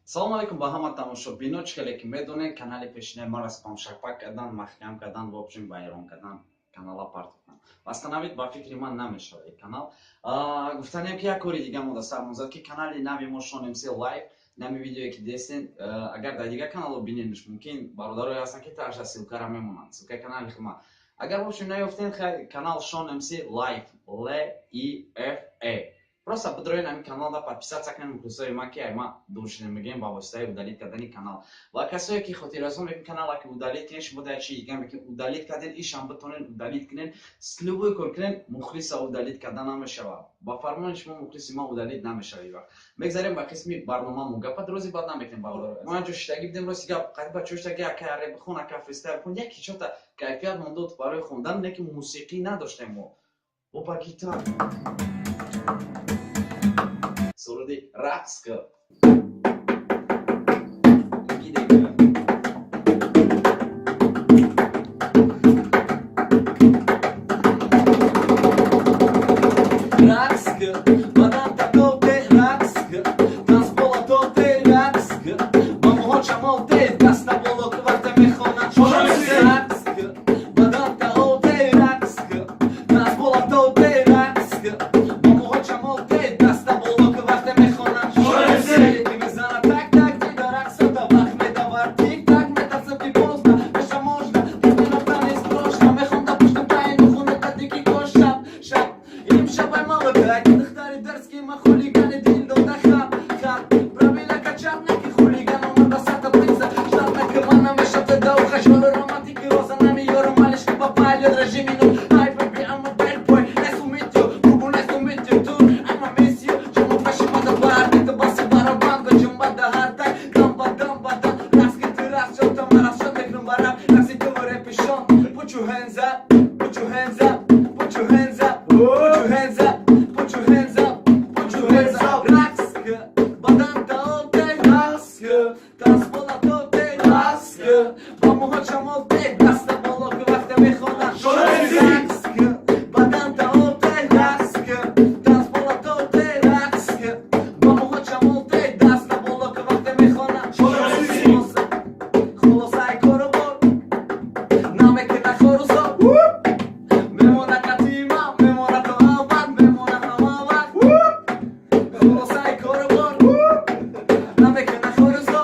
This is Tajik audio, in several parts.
салом алейкум ба ҳама тамошобино. Чхеле ки медонен канали пешине мара спамшапак кардан, махкам кардан, вобшин байрон кардан канала партофан. Вастанавид ба фикри ман намешавад канал. Гуфтанем ки як кори дига мода сармозад ки канали нави мо шонем се лайв нами видеое ки дестен агар дар дига канало биненш мумкин бародарои ҳастан ки таша силкара мемонанд. Силка канали хима. Агар вобшин наёфтен канал шонем се лайв LIFE. Просто подроен нами канал да подписаться кунед мухлисои ма ки ай ма дуршида мегӯем ба воситаи удалит кардани канал. Ва касое ки хотирразон мекунед канала ки удалит кунед шумо дар чи дига мекунед удалит карден ишам битонен удалит кунед с любой кор кунед мухлиса удалит карда намешавад. Ба фармони шумо мухлиси ма удалит намешавад. Вақт мегзарем ба қисми барномамон гапа рози бад намекунем бағдор. Ма ҷо шитаги бидем рози гап қайба чоштаги акаре бихона кафристар кун яки чота кайфият мондод барои хондан неки мусиқӣ надоштем мо. Бо ба гитар Суруди рақс кар. Рақс кар, бадан татоте рақс кар, танцполатоте рақс кар, ба моҳо чамоте даста боло ки вақте мехонад рақс кар, бадан татоте рақс кар, танцполатоте рақс кар, ба моҳо чамоте даста боло ки вақте мехонад мизана так так дида рақсота вақт медавар тик так метасаки бозна беша можна мерафтан не страшно мехонда пуштам таи нухунета дики кош шаб шаб имшаб ай малака ки духтари дарски ма хулигани дил дода хаб хаб правила качаб неки хулиган омада сата принца штат неки ман намешаб да уха шоли романтики роза нами ёру малишки ба пайлёд режимину ай беби ама bad boy nice to meet you Rubu nice to meet you too I'ma miss you чому пашимада барди та баси барабанда ҷумбада ҳартай дамба дамба дам рақски ти рақс ҷота марашад мекунам барам рақси ту репишон put your hands up put your hands up put your hands up put your hands up put your hands up put your hands up raqs kar badan taote raqs kar tanzpolatote raqs kar ba moҳo chamote dasta bolo ki vaqte mexonam raqs kar badan taote raqs kar tanzpolatote raqs kar ba moҳo chamote dasta bolo ki vaqte mexonam xulosai koru bor namekuna xoruzo memona qatima memona to avval memona hamavaqt xulosai koru bor namekuna xoruzo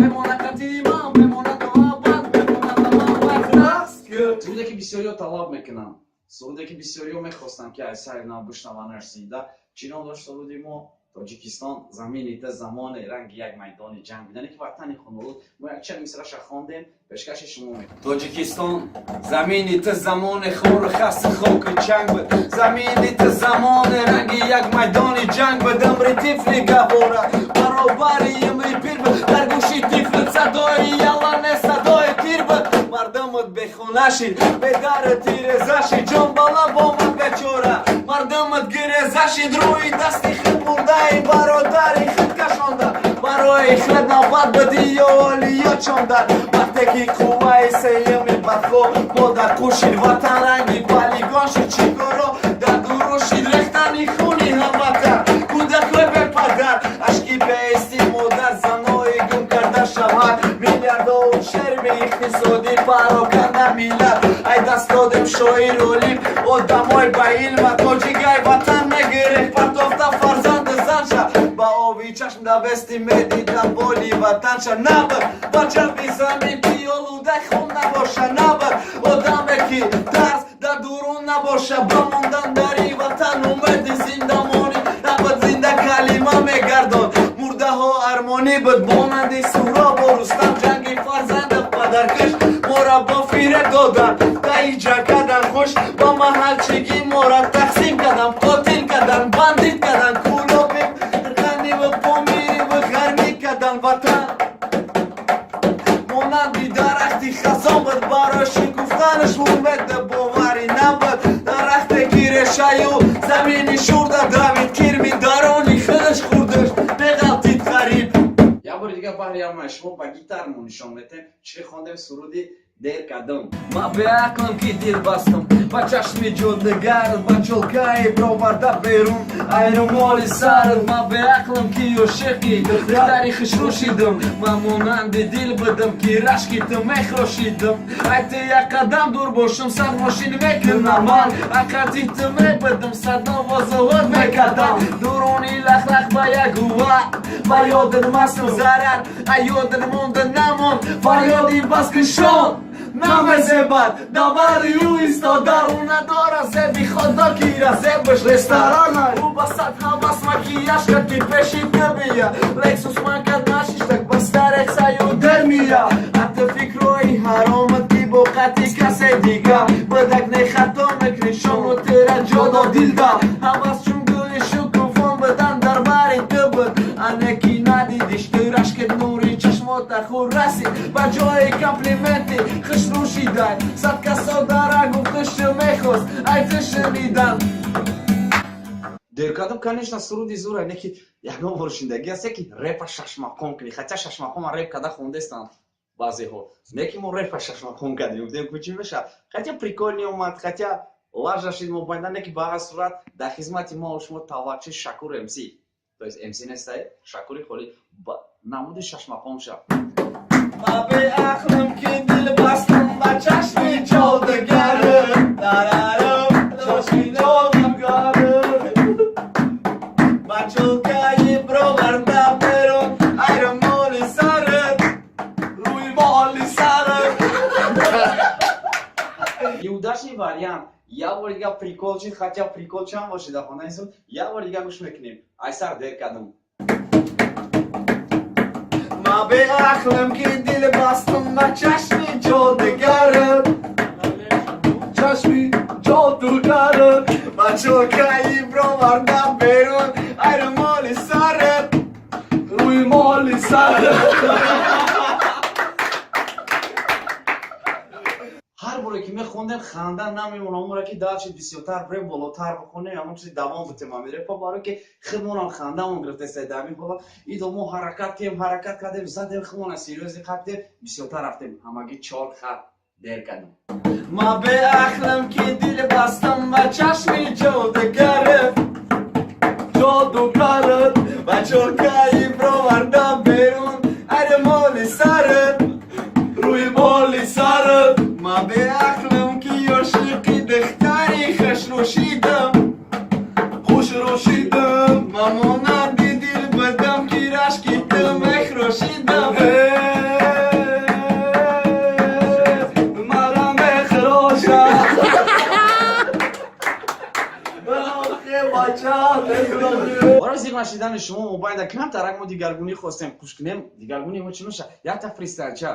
memona qatima memona to avval memona hamavaqt raqs kar суруде ки бисёриё талаб мекунанд суруде ки бисёриё мехостанд ки ай сайри нав бишнаванаш сида чинон дошт суруди мо Тоҷикистон замини те замони ранги як майдони ҷанг бидане ки ватани хунурud мо якчанд мисраша хондем пешкаши шумо мекунем Тоҷикистон замини те замони хору хаси хоки ҷанг буд замини те замони ранги як майдони ҷанг буд амри тифли гавора баробари имри пир буд дар гӯши тифли садои ялане садои тир буд мардамот бехона шид бедаре тиреза шид ҷон ба лаб омад бечора мардамот гиреза шид рӯи дасти хид бурдаи бародари хид кашонда барои хид навбат буди ё оли ё чонда вақте ки қувваи сеюми бадхо модар кушид ватан ранги балигон шид чӣ коро дар дурӯ шид рехтани хуни ҳамватан кӯдакҳои бепадар ашки беҳисти модар занои гум карда шавад миллиардову шерми иқтисодӣ пароканда миллат ай даст додем шоир олим одамой ба илма тоҷигай ватан мегирехт партофта фарзанди занша ба оби чашм давести медидам боли ватанша набад ба ҷаби замин пиёлудай хун набоша набад одаме ки тарс дар дурун набоша ба мондан дари ватан умеди зиндамонӣ набад зинда калима мегардон мурдаҳо армонӣ буд монанди суҳробу рустам ҷанги фарзанда падаркаш мора бо фиреб додан таи ҷанг кардан хуш ба маҳалчигӣ мора тақсим кардан қотил кардан бандит кардан кулоби ғаниву помириву ғармӣ кардан ватан монанди дарахти хазон буд барои шукуфтанаш умеда боварӣ набуд дарахте ки решаю замини шурда давид кирми дарони худаш хурдаш меғалтид ғариб як бори дигар баҳри ҳамаи шумо ба гитар мо нишон медиҳем чӣ хондем суруди دیر کدم ما به عقلم که دل بستم با چشم جادوگرت با چلکای برآورده بیرون ایرو مال سرت ما به عقلم که عاشقی تاریخش رو شیدم ما مانند دل بدم که رشکی تو میخراشیدم ایت یک قدم دور باشم سر ماشین میکنم من اقتی تو میبدم صدا وازوات میکردم دورونی لخ لخ با یک هوا با یادن مستم ضرر یادن مونده نمون فریادی بس کشان نام زباد داور یو ایستاده او نداره زبی خدا کی را زبش رستوران او با صد حواس مکیاش کرد که پیشید نبیا لکسوس من کرد نشیش تک بستر اکسایو در میا حتی فکروی حرامت کی بوقتی کسی دیگه بدک نی خطا مکنی شما تیره جادا دیل دا حواس چون گلی شکوفان بدن در باری تو بود انکی ندیدیش تو رشکت نوری چشمات خور رسید با جای کمپلیمنتی خش روشیدن صد کسا داره گفتش میخواست ایت شنیدن Диркадам, конечно, суруди зура неки ягон воршиндагӣ аст ки репа шашмақон кунӣ. Хотя шашмақонма реп када хондестан баъзеҳо. Неки мо репа шашмақон кардем. Гуфтем ки чӣ меша? Хотя прикольни омад, хотя лажашид мо байнда неки ба ҳар сурат дар хизмати мо шумо таваққи Шакур МС. То есть МС нестай, Шакури холи ба намуди шашмақон ша. Ма беақлам ки дил бастам ба чашми ҷодугарат. Дарарам чашми ҷодугарат. Чулкаи броварда берун айро моли сарат руи моли сарат Иудашни вариант я бор дига прикол чӣ хотя прикол чам бошида хонаи суд я бор дига гӯш мекунем айсар дер кадам ма беақлам ки дил бастам ба чашми ҷодугарат чашми ҷодугарат ба чулкаи броварда берун айро моли сарат руи моли сарат ҳар боре ки мехондем ханда намемонам умра ки дачи бисёртар брем болотар бихонем ҳамон чизи давом бутем амирепа баро ки худмонам хандамон гирифтаста дами бола идо мо ҳаракат кардем задем худмона серёзи қабдем бисёртар рафтем ҳамаги 4 хат дер кардем ма беақлам ки дил бастам ба чашми ҷодугарат ҷодугарат ба чулкаи броварда берун айро моли сарат руи моли сарат ма беақлам ки ошиқи духтари хушрӯшидам ма монанди дил бадам ки рашки ту мехрошидам мара мехрошам барои зиқ нашидани шумо мобайда камтар ак мо дигаргунӣ хостем куш кунем дигаргунӣ мо чӣ меша якта фристайлча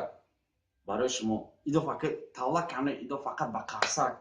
барои шумо идо фақат тавла кане идо фақат ба қарсак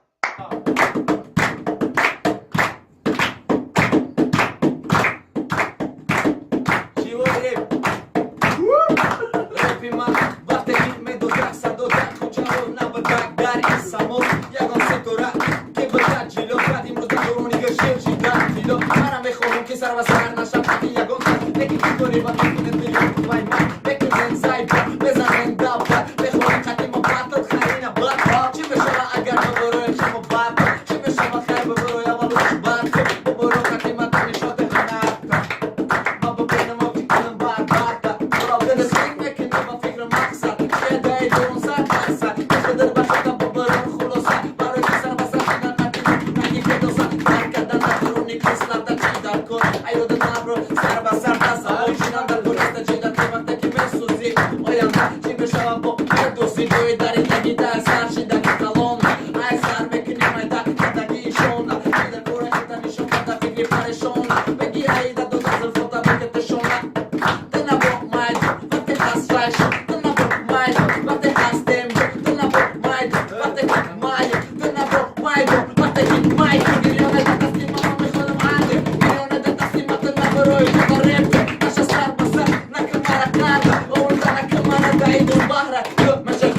Bahra, yok, macam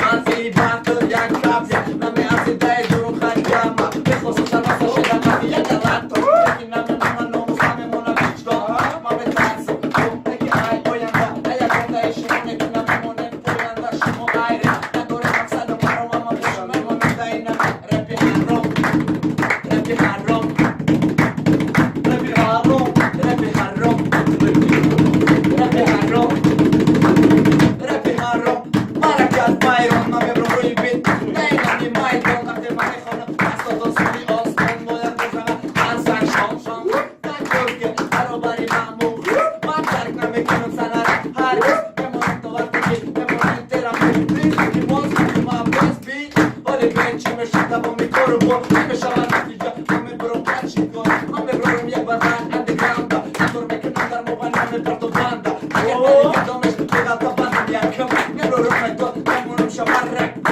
میدونش تو که تا بعد یکم میرورم تو نمونم شماره رکو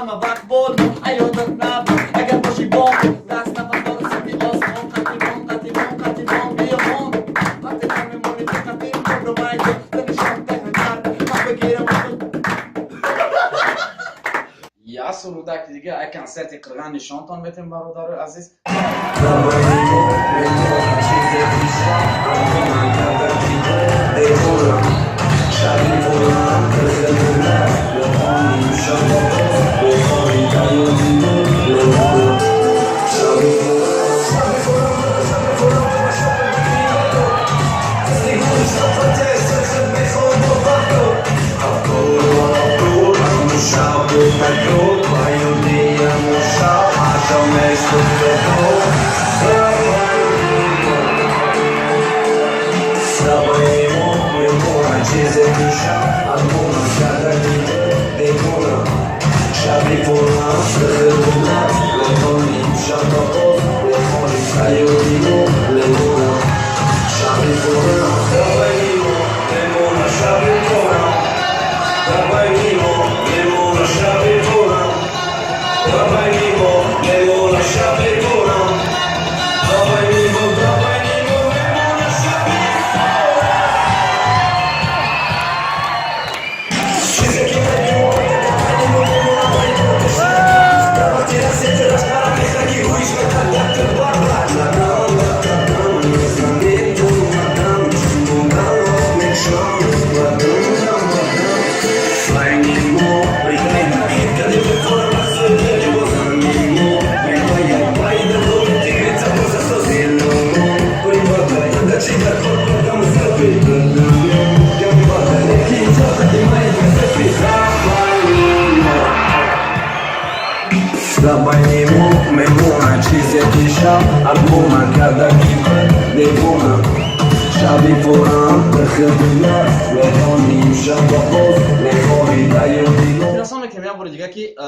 همه وقت بول ایادت نبود اگر باشی بام دست نفت دار سمی آسمان قطیبان بیامون وقتی که میمونی تو قطیم کن رو مایدو دنشان تهنتر من بگیرم یا سرودک دیگه ای کنسرتی قرغن نشانتان بتیم برادر عزیز Забанимо мемона чизи шаб альбома cada kipa devona شبی فورم بخدمه بخونیم شب باز بخوری دایو Интересно, că mi-a vorbit că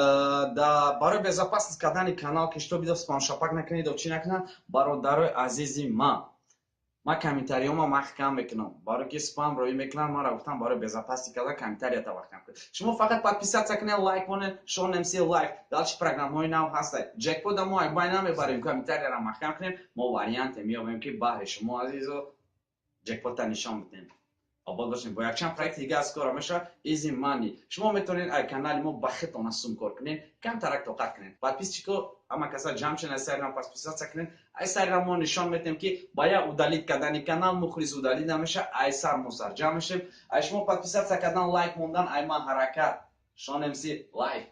da baro безопасность кадани канал că что видео спам шапак накни да учи накна баро даро азизи ма комментариума маҳкам мекунам баро ки спам рои мекунам мара гуфтам баро безопасности када комментарията вақтам кунед шумо фақат подписаться кунед лайк конед Sean MC лайв далчи программаҳои нав ҳастад ҷекпода мо ак бай намебарем комментарияро маҳкам кунем мо варианте меёбем ки баҳри шумо азизо ҷекпота нишон бидем обод бошем бо якчанд проекти дига аз кора меша easy money шумо метавонед ай канали мо ба хитона сум кор кунед камтарак тоқат кунед подписчико ама каса ҷамъ шуд ай сайрам подписаться кунед ай сайрам мо нишон медиҳем ки ба як удалид кардани канал мухлис удалид намеша ай сар мо сарҷамъ мешем ай шумо подписаться кардан лайк мондан ай ман ҳаракат Sean MC лайв